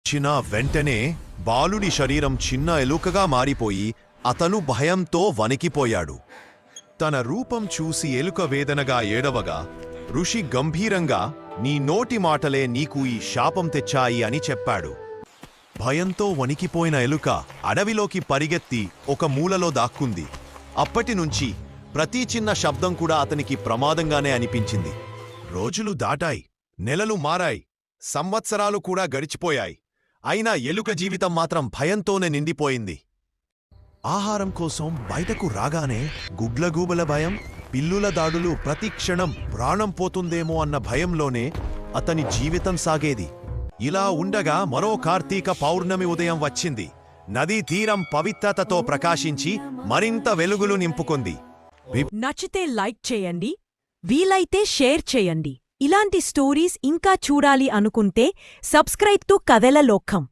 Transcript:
వచ్చిన వెంటనే బాలుడి శరీరం చిన్న ఎలుకగా మారిపోయి అతను భయంతో వణికిపోయాడు. తన రూపం చూసి ఎలుక వేదనగా ఏడవగా ఋషి గంభీరంగా, నీ నోటి మాటలే నీకు ఈ శాపం తెచ్చాయి అని చెప్పాడు. భయంతో వణికిపోయిన ఎలుక అడవిలోకి పరిగెత్తి ఒక మూలలో దాక్కుంది. అప్పటినుంచి ప్రతి చిన్న శబ్దం కూడా అతనికి ప్రమాదంగానే అనిపించింది. రోజులు దాటాయి, నెలలు మారాయి, సంవత్సరాలు కూడా గడిచిపోయాయి. అయినా ఎలుక జీవితం మాత్రం భయంతోనే నిండిపోయింది. ఆహారం కోసం బయటకు రాగానే గుడ్లగూబల భయం, పిల్లుల దాడులు, ప్రతి క్షణం ప్రాణం పోతుందేమో అన్న భయంలోనే అతని జీవితం సాగేది. ఇలా ఉండగా మరో కార్తీక పౌర్ణమి ఉదయం వచ్చింది. నదీ తీరం పవిత్రతతో ప్రకాశించి మరింత వెలుగులు నింపుకుంది. నచ్చితే లైక్ చేయండి, వీలైతే షేర్ చేయండి. ఇలాంటి స్టోరీస్ ఇంకా చూడాలి అనుకుంటే సబ్స్క్రైబ్ టు కథల లోకం.